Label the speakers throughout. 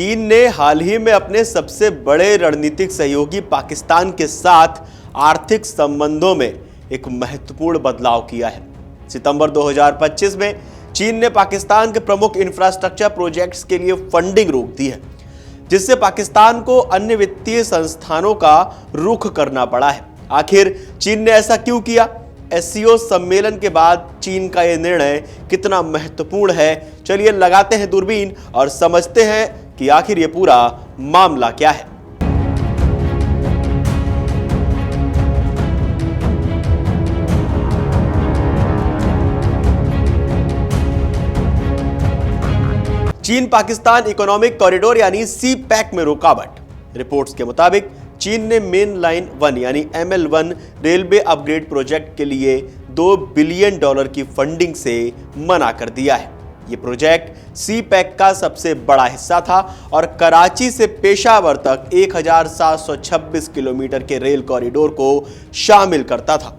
Speaker 1: चीन ने हाल ही में अपने सबसे बड़े रणनीतिक सहयोगी पाकिस्तान के साथ आर्थिक संबंधों में एक महत्वपूर्ण बदलाव किया है। सितंबर 2025 में चीन ने पाकिस्तान के प्रमुख इंफ्रास्ट्रक्चर प्रोजेक्ट्स के लिए फंडिंग रोक दी है, जिससे पाकिस्तान को अन्य वित्तीय संस्थानों का रुख करना पड़ा है। आखिर चीन ने ऐसा क्यों किया? एससीओ सम्मेलन के बाद चीन का यह निर्णय कितना महत्वपूर्ण है, चलिए लगाते हैं दूरबीन और समझते हैं कि आखिर ये पूरा मामला क्या है। चीन पाकिस्तान इकोनॉमिक कॉरिडोर यानी सी-पैक में रुकावट। रिपोर्ट्स के मुताबिक चीन ने मेन लाइन 1 यानी ML1 रेलवे अपग्रेड प्रोजेक्ट के लिए $2 बिलियन की फंडिंग से मना कर दिया है। ये प्रोजेक्ट सी-पैक का सबसे बड़ा हिस्सा था और कराची से पेशावर तक 1726 किलोमीटर के रेल कॉरिडोर को शामिल करता था।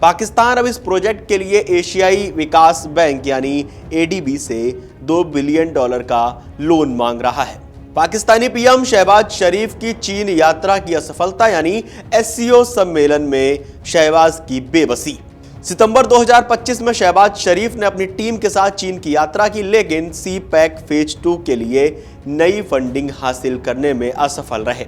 Speaker 1: पाकिस्तान अब इस प्रोजेक्ट के लिए एशियाई विकास बैंक यानी ADB से $2 बिलियन का लोन मांग रहा है। पाकिस्तानी पीएम शहबाज शरीफ की चीन यात्रा की असफलता यानी एससीओ सम्मेलन में शहबाज की बेबसी। सितंबर 2025 में शहबाज शरीफ ने अपनी टीम के साथ चीन की यात्रा की, लेकिन सी-पैक फेज 2 के लिए नई फंडिंग हासिल करने में असफल रहे।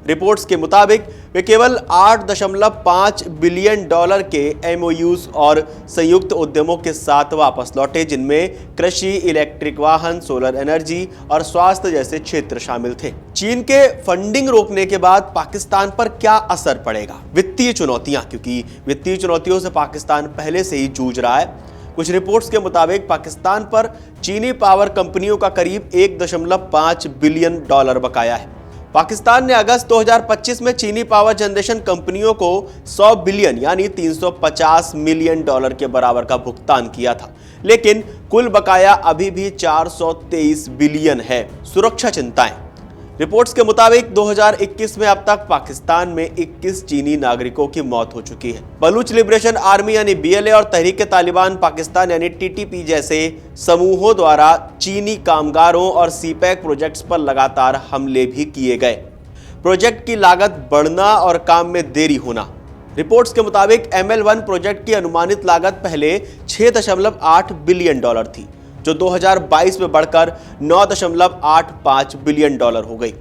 Speaker 1: रिपोर्ट्स के मुताबिक वे केवल $8.5 बिलियन के MOUs और संयुक्त उद्यमों के साथ वापस लौटे, जिनमें कृषि, इलेक्ट्रिक वाहन, सोलर एनर्जी और स्वास्थ्य जैसे क्षेत्र शामिल थे। चीन के फंडिंग रोकने के बाद पाकिस्तान पर क्या असर पड़ेगा? वित्तीय चुनौतियां, क्योंकि वित्तीय चुनौतियों से पाकिस्तान पहले से ही जूझ रहा है। कुछ रिपोर्ट्स के मुताबिक पाकिस्तान पर चीनी पावर कंपनियों का करीब $1.5 बिलियन बकाया है। पाकिस्तान ने अगस्त 2025 में चीनी पावर जनरेशन कंपनियों को $100 बिलियन यानी $350 मिलियन के बराबर का भुगतान किया था, लेकिन कुल बकाया अभी भी $423 बिलियन है। सुरक्षा चिंताएं। रिपोर्ट्स के मुताबिक 2021 में अब तक पाकिस्तान में 21 चीनी नागरिकों की मौत हो चुकी है। बलूच लिबरेशन आर्मी यानी BLA और तहरीक तालिबान पाकिस्तान यानी TTP जैसे समूहों द्वारा चीनी कामगारों और सी-पैक प्रोजेक्ट्स पर लगातार हमले भी किए गए। प्रोजेक्ट की लागत बढ़ना और काम में देरी होना। रिपोर्ट्स के मुताबिक ML1 प्रोजेक्ट की अनुमानित लागत पहले $6.8 बिलियन थी, जो 2022 में बढ़कर $9.85 बिलियन हो गई।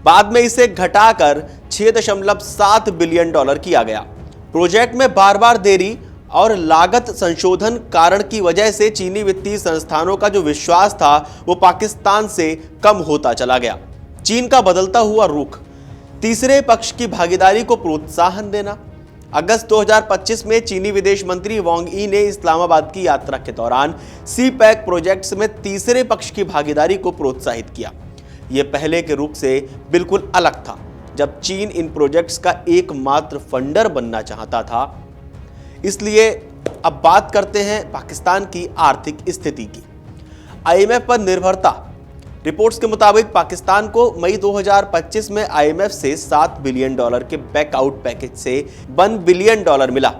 Speaker 1: बाद में इसे घटाकर $6.7 बिलियन किया गया। प्रोजेक्ट में बार बार देरी और लागत संशोधन कारण की वजह से चीनी वित्तीय संस्थानों का जो विश्वास था वो पाकिस्तान से कम होता चला गया। चीन का बदलता हुआ रुख। तीसरे पक्ष की भागीदारी को प्रोत्साहन देना। अगस्त 2025 में चीनी विदेश मंत्री वांग यी ने इस्लामाबाद की यात्रा के दौरान सी-पैक प्रोजेक्ट्स में तीसरे पक्ष की भागीदारी को प्रोत्साहित किया। यह पहले के रूप से बिल्कुल अलग था, जब चीन इन प्रोजेक्ट्स का एकमात्र फंडर बनना चाहता था। इसलिए अब बात करते हैं पाकिस्तान की आर्थिक स्थिति की। IMF पर निर्भरता। रिपोर्ट्स के मुताबिक पाकिस्तान को मई 2025 में IMF से $7 बिलियन के बैकआउट पैकेज से $1 बिलियन मिला।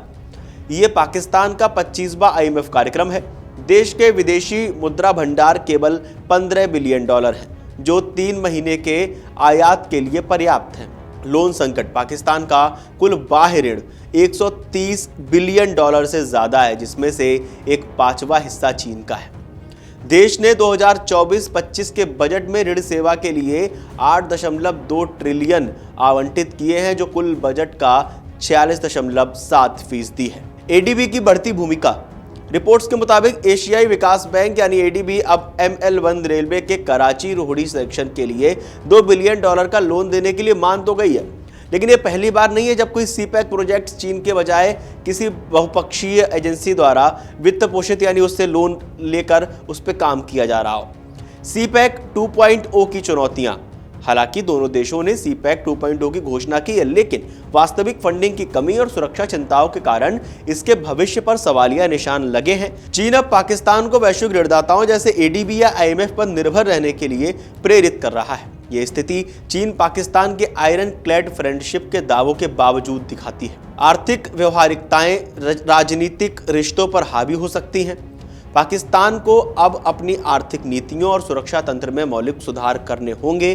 Speaker 1: ये पाकिस्तान का 25वां IMF कार्यक्रम है। देश के विदेशी मुद्रा भंडार केवल $15 बिलियन है, जो 3 महीने के आयात के लिए पर्याप्त है। लोन संकट। पाकिस्तान का कुल बाह्य ऋण $130 बिलियन से ज्यादा है, जिसमें से 1/5वां हिस्सा चीन का है। देश ने 2024-25 के बजट में ऋण सेवा के लिए 8.2 ट्रिलियन आवंटित किए हैं, जो कुल बजट का 46.7% है। ADB की बढ़ती भूमिका। रिपोर्ट्स के मुताबिक एशियाई विकास बैंक यानी ADB अब ML1 रेलवे के कराची रोहड़ी सेक्शन के लिए $2 बिलियन का लोन देने के लिए मान तो गई है, लेकिन ये पहली बार नहीं है जब कोई सी-पैक प्रोजेक्ट चीन के बजाय किसी बहुपक्षीय एजेंसी द्वारा वित्त पोषित यानी उससे लोन लेकर उस पर काम किया जा रहा हो। सी-पैक 2.0 की चुनौतियां। हालांकि दोनों देशों ने सी-पैक 2.0 की घोषणा की है, लेकिन वास्तविक फंडिंग की कमी और सुरक्षा चिंताओं के कारण इसके भविष्य पर सवालिया निशान लगे हैं। चीन अब पाकिस्तान को वैश्विक ऋणदाताओं जैसे ADB या IMF पर निर्भर रहने के लिए प्रेरित कर रहा है। ये स्थिति चीन पाकिस्तान के आयरन क्लैड फ्रेंडशिप के दावों के बावजूद दिखाती है। आर्थिक व्यवहारिकताएं राजनीतिक रिश्तों पर हावी हो सकती हैं। पाकिस्तान को अब अपनी आर्थिक नीतियों और सुरक्षा तंत्र में मौलिक सुधार करने होंगे।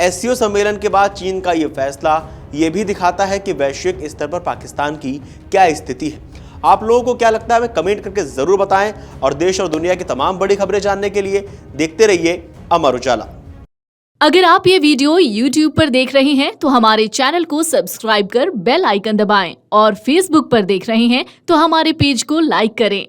Speaker 1: एससीओ सम्मेलन के बाद चीन का यह फैसला ये भी दिखाता है कि वैश्विक स्तर पर पाकिस्तान की क्या स्थिति है। आप लोगों को क्या लगता है, हमें कमेंट करके जरूर बताएं और देश और दुनिया की तमाम बड़ी खबरें जानने के लिए देखते रहिए अमर उजाला।
Speaker 2: अगर आप ये वीडियो YouTube पर देख रहे हैं तो हमारे चैनल को सब्सक्राइब कर बेल आइकन दबाएं और Facebook पर देख रहे हैं तो हमारे पेज को लाइक करें।